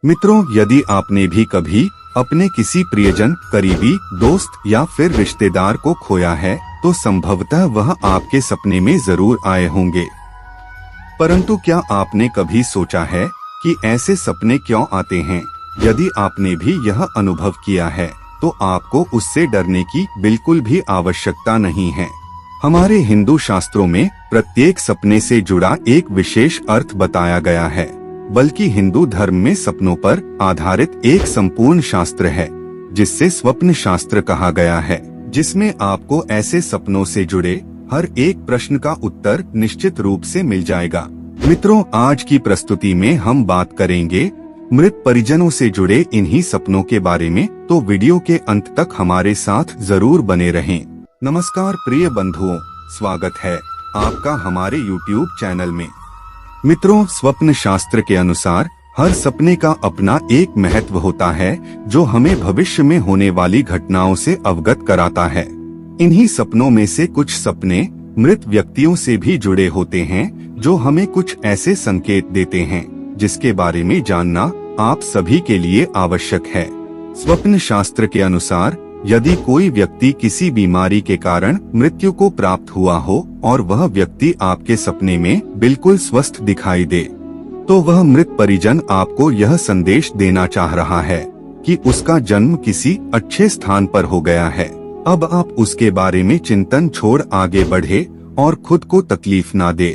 मित्रों, यदि आपने भी कभी अपने किसी प्रियजन, करीबी दोस्त या फिर रिश्तेदार को खोया है तो संभवतः वह आपके सपने में जरूर आए होंगे। परंतु क्या आपने कभी सोचा है कि ऐसे सपने क्यों आते हैं? यदि आपने भी यह अनुभव किया है तो आपको उससे डरने की बिल्कुल भी आवश्यकता नहीं है। हमारे हिंदू शास्त्रों में प्रत्येक सपने से जुड़ा एक विशेष अर्थ बताया गया है, बल्कि हिंदू धर्म में सपनों पर आधारित एक संपूर्ण शास्त्र है जिससे स्वप्न शास्त्र कहा गया है, जिसमें आपको ऐसे सपनों से जुड़े हर एक प्रश्न का उत्तर निश्चित रूप से मिल जाएगा। मित्रों, आज की प्रस्तुति में हम बात करेंगे मृत परिजनों से जुड़े इन्हीं सपनों के बारे में, तो वीडियो के अंत तक हमारे साथ जरूर बने रहें। नमस्कार प्रिय बंधुओं, स्वागत है आपका हमारे YouTube चैनल में। मित्रों, स्वप्न शास्त्र के अनुसार हर सपने का अपना एक महत्व होता है जो हमें भविष्य में होने वाली घटनाओं से अवगत कराता है। इन्हीं सपनों में से कुछ सपने मृत व्यक्तियों से भी जुड़े होते हैं जो हमें कुछ ऐसे संकेत देते हैं जिसके बारे में जानना आप सभी के लिए आवश्यक है। स्वप्न शास्त्र के अनुसार यदि कोई व्यक्ति किसी बीमारी के कारण मृत्यु को प्राप्त हुआ हो और वह व्यक्ति आपके सपने में बिल्कुल स्वस्थ दिखाई दे, तो वह मृत परिजन आपको यह संदेश देना चाह रहा है कि उसका जन्म किसी अच्छे स्थान पर हो गया है। अब आप उसके बारे में चिंतन छोड़ आगे बढ़े और खुद को तकलीफ ना दे।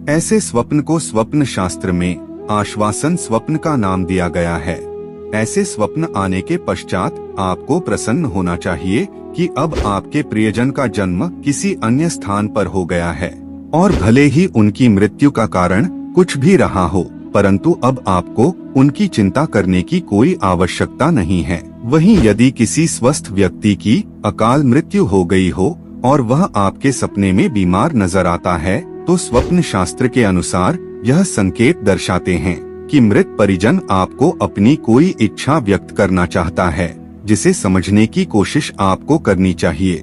ऐसे स्वप्न को स्वप्न शास्त्र में आश्वासन स्वप्न का नाम दिया गया है। ऐसे स्वप्न आने के पश्चात आपको प्रसन्न होना चाहिए कि अब आपके प्रियजन का जन्म किसी अन्य स्थान पर हो गया है, और भले ही उनकी मृत्यु का कारण कुछ भी रहा हो, परंतु अब आपको उनकी चिंता करने की कोई आवश्यकता नहीं है। वहीं यदि किसी स्वस्थ व्यक्ति की अकाल मृत्यु हो गई हो और वह आपके सपने में बीमार नजर आता है, तो स्वप्न शास्त्र के अनुसार यह संकेत दर्शाते हैं कि मृत परिजन आपको अपनी कोई इच्छा व्यक्त करना चाहता है, जिसे समझने की कोशिश आपको करनी चाहिए।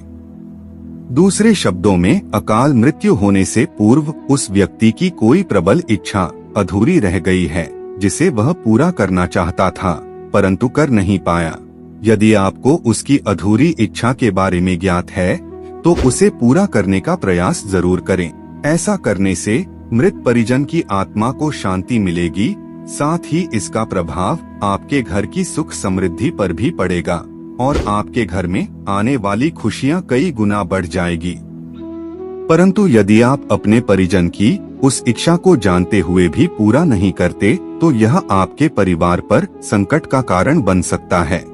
दूसरे शब्दों में, अकाल मृत्यु होने से पूर्व उस व्यक्ति की कोई प्रबल इच्छा अधूरी रह गई है जिसे वह पूरा करना चाहता था परंतु कर नहीं पाया। यदि आपको उसकी अधूरी इच्छा के बारे में ज्ञात है तो उसे पूरा करने का प्रयास जरूर करें। ऐसा करने से मृत परिजन की आत्मा को शांति मिलेगी, साथ ही इसका प्रभाव आपके घर की सुख समृद्धि पर भी पड़ेगा और आपके घर में आने वाली खुशियां कई गुना बढ़ जाएगी। परंतु यदि आप अपने परिजन की उस इच्छा को जानते हुए भी पूरा नहीं करते तो यह आपके परिवार पर संकट का कारण बन सकता है।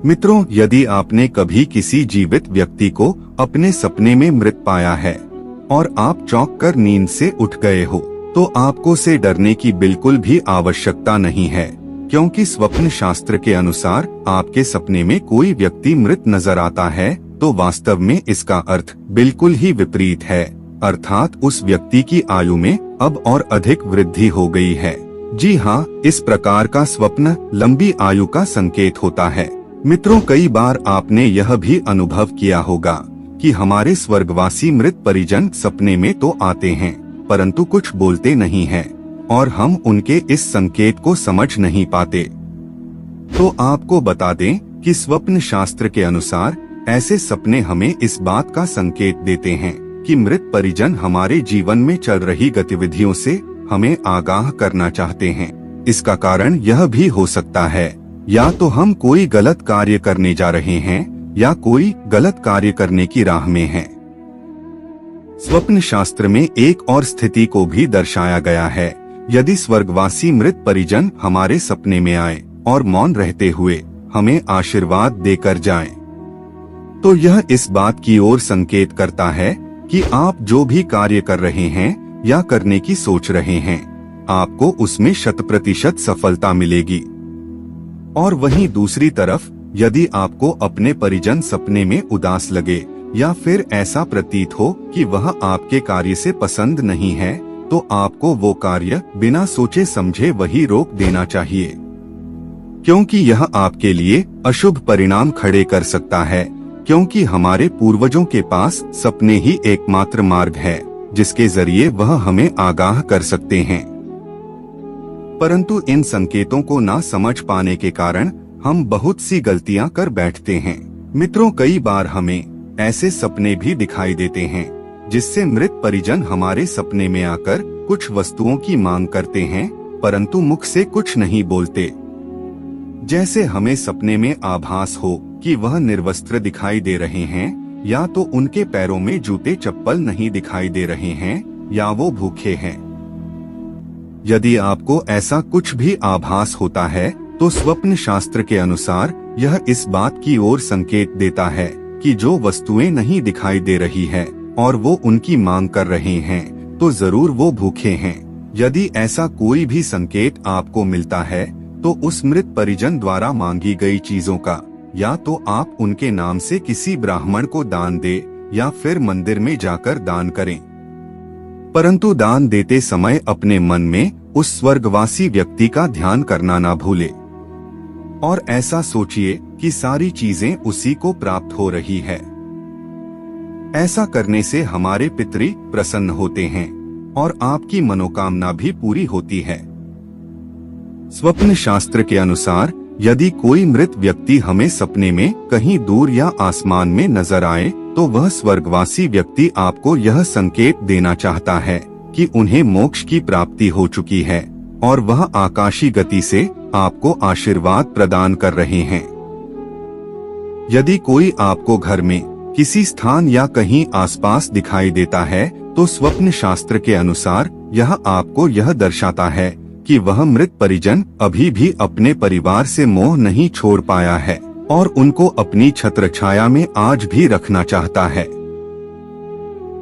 मित्रों, यदि आपने कभी किसी जीवित व्यक्ति को अपने सपने में मृत पाया है और आप चौंक कर नींद से उठ गए हो, तो आपको से डरने की बिल्कुल भी आवश्यकता नहीं है, क्योंकि स्वप्न शास्त्र के अनुसार आपके सपने में कोई व्यक्ति मृत नजर आता है तो वास्तव में इसका अर्थ बिल्कुल ही विपरीत है, अर्थात उस व्यक्ति की आयु में अब और अधिक वृद्धि हो गई है। जी हाँ, इस प्रकार का स्वप्न लंबी आयु का संकेत होता है। मित्रों, कई बार आपने यह भी अनुभव किया होगा कि हमारे स्वर्गवासी मृत परिजन सपने में तो आते हैं परंतु कुछ बोलते नहीं हैं और हम उनके इस संकेत को समझ नहीं पाते। तो आपको बता दें कि स्वप्न शास्त्र के अनुसार ऐसे सपने हमें इस बात का संकेत देते हैं कि मृत परिजन हमारे जीवन में चल रही गतिविधियों से हमें आगाह करना चाहते हैं। इसका कारण यह भी हो सकता है या तो हम कोई गलत कार्य करने जा रहे हैं या कोई गलत कार्य करने की राह में हैं। स्वप्न शास्त्र में एक और स्थिति को भी दर्शाया गया है। यदि स्वर्गवासी मृत परिजन हमारे सपने में आए और मौन रहते हुए हमें आशीर्वाद देकर जाएं, तो यह इस बात की ओर संकेत करता है कि आप जो भी कार्य कर रहे हैं या करने की सोच रहे हैं, आपको उसमें 100% सफलता मिलेगी। और वहीं दूसरी तरफ यदि आपको अपने परिजन सपने में उदास लगे या फिर ऐसा प्रतीत हो कि वह आपके कार्य से पसंद नहीं है, तो आपको वो कार्य बिना सोचे समझे वही रोक देना चाहिए, क्योंकि यह आपके लिए अशुभ परिणाम खड़े कर सकता है। क्योंकि हमारे पूर्वजों के पास सपने ही एकमात्र मार्ग है जिसके जरिए वह हमें आगाह कर सकते हैं। परंतु इन संकेतों को ना समझ पाने के कारण हम बहुत सी गलतियां कर बैठते हैं। मित्रों, कई बार हमें ऐसे सपने भी दिखाई देते हैं जिससे मृत परिजन हमारे सपने में आकर कुछ वस्तुओं की मांग करते हैं, परंतु मुख से कुछ नहीं बोलते। जैसे हमें सपने में आभास हो कि वह निर्वस्त्र दिखाई दे रहे हैं, या तो उनके पैरों में जूते चप्पल नहीं दिखाई दे रहे हैं, या वो भूखे हैं। यदि आपको ऐसा कुछ भी आभास होता है तो स्वप्न शास्त्र के अनुसार यह इस बात की ओर संकेत देता है कि जो वस्तुएं नहीं दिखाई दे रही है और वो उनकी मांग कर रहे हैं तो जरूर वो भूखे हैं। यदि ऐसा कोई भी संकेत आपको मिलता है तो उस मृत परिजन द्वारा मांगी गई चीजों का या तो आप उनके नाम से किसी ब्राह्मण को दान दे या फिर मंदिर में जाकर दान करें। परंतु दान देते समय अपने मन में उस स्वर्गवासी व्यक्ति का ध्यान करना ना भूले और ऐसा सोचिए कि सारी चीजें उसी को प्राप्त हो रही है। ऐसा करने से हमारे पितृ प्रसन्न होते हैं और आपकी मनोकामना भी पूरी होती है। स्वप्न शास्त्र के अनुसार यदि कोई मृत व्यक्ति हमें सपने में कहीं दूर या आसमान में नजर आए तो वह स्वर्गवासी व्यक्ति आपको यह संकेत देना चाहता है कि उन्हें मोक्ष की प्राप्ति हो चुकी है और वह आकाशीय गति से आपको आशीर्वाद प्रदान कर रहे हैं। यदि कोई आपको घर में किसी स्थान या कहीं आसपास दिखाई देता है तो स्वप्न शास्त्र के अनुसार यह आपको यह दर्शाता है कि वह मृत परिजन अभी भी अपने परिवार से मोह नहीं छोड़ पाया है और उनको अपनी छत्र छाया में आज भी रखना चाहता है।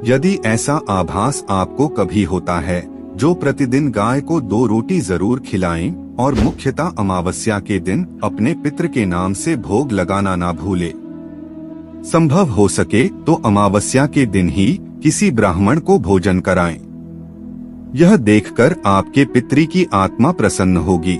यदि ऐसा आभास आपको कभी होता है, जो प्रतिदिन गाय को 2 रोटी जरूर खिलाएं और मुख्यतः अमावस्या के दिन अपने पितृ के नाम से भोग लगाना ना भूले। संभव हो सके तो अमावस्या के दिन ही किसी ब्राह्मण को भोजन कराएं। यह देखकर आपके पितृ की आत्मा प्रसन्न होगी।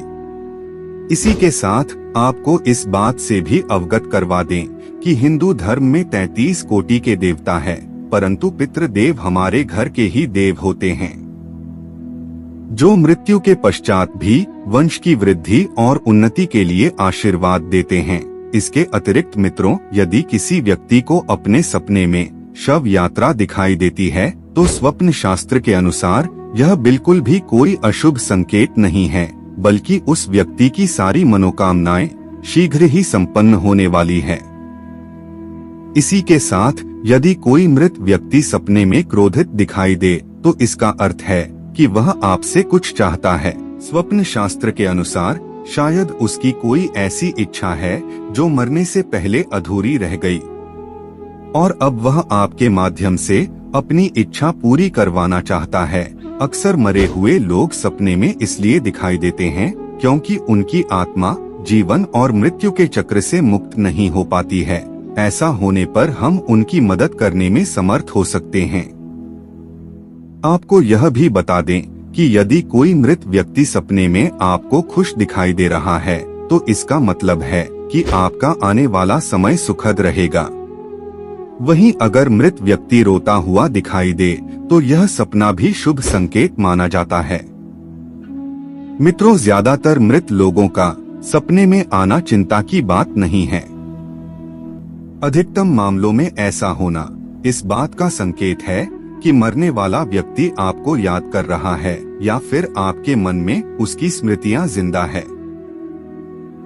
इसी के साथ आपको इस बात से भी अवगत करवा दें कि हिंदू धर्म में 33 कोटि के देवता है, परंतु पितृदेव हमारे घर के ही देव होते हैं, जो मृत्यु के पश्चात भी वंश की वृद्धि और उन्नति के लिए आशीर्वाद देते हैं। इसके अतिरिक्त मित्रों, यदि किसी व्यक्ति को अपने सपने में शव यात्रा दिखाई देती है तो स्वप्न शास्त्र के अनुसार यह बिल्कुल भी कोई अशुभ संकेत नहीं है, बल्कि उस व्यक्ति की सारी मनोकामनाएं शीघ्र ही संपन्न होने वाली है। इसी के साथ यदि कोई मृत व्यक्ति सपने में क्रोधित दिखाई दे तो इसका अर्थ है कि वह आपसे कुछ चाहता है। स्वप्न शास्त्र के अनुसार शायद उसकी कोई ऐसी इच्छा है जो मरने से पहले अधूरी रह गई और अब वह आपके माध्यम से अपनी इच्छा पूरी करवाना चाहता है। अक्सर मरे हुए लोग सपने में इसलिए दिखाई देते हैं क्योंकि उनकी आत्मा जीवन और मृत्यु के चक्र से मुक्त नहीं हो पाती है। ऐसा होने पर हम उनकी मदद करने में समर्थ हो सकते हैं। आपको यह भी बता दें कि यदि कोई मृत व्यक्ति सपने में आपको खुश दिखाई दे रहा है तो इसका मतलब है कि आपका आने वाला समय सुखद रहेगा। वहीं अगर मृत व्यक्ति रोता हुआ दिखाई दे तो यह सपना भी शुभ संकेत माना जाता है। मित्रों, ज्यादातर मृत लोगों का सपने में आना चिंता की बात नहीं है। अधिकतम मामलों में ऐसा होना इस बात का संकेत है कि मरने वाला व्यक्ति आपको याद कर रहा है या फिर आपके मन में उसकी स्मृतियां जिंदा है।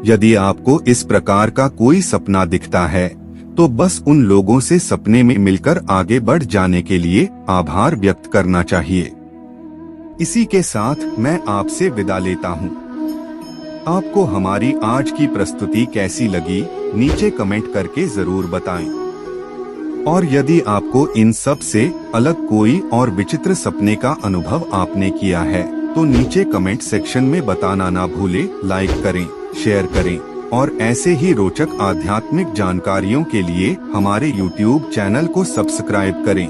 यदि आपको इस प्रकार का कोई सपना दिखता है तो बस उन लोगों से सपने में मिलकर आगे बढ़ जाने के लिए आभार व्यक्त करना चाहिए। इसी के साथ मैं आपसे विदा लेता हूँ। आपको हमारी आज की प्रस्तुति कैसी लगी नीचे कमेंट करके जरूर बताएं। और यदि आपको इन सब से अलग कोई और विचित्र सपने का अनुभव आपने किया है तो नीचे कमेंट सेक्शन में बताना ना भूले। लाइक करें, शेयर करें और ऐसे ही रोचक आध्यात्मिक जानकारियों के लिए हमारे YouTube चैनल को सब्सक्राइब करें।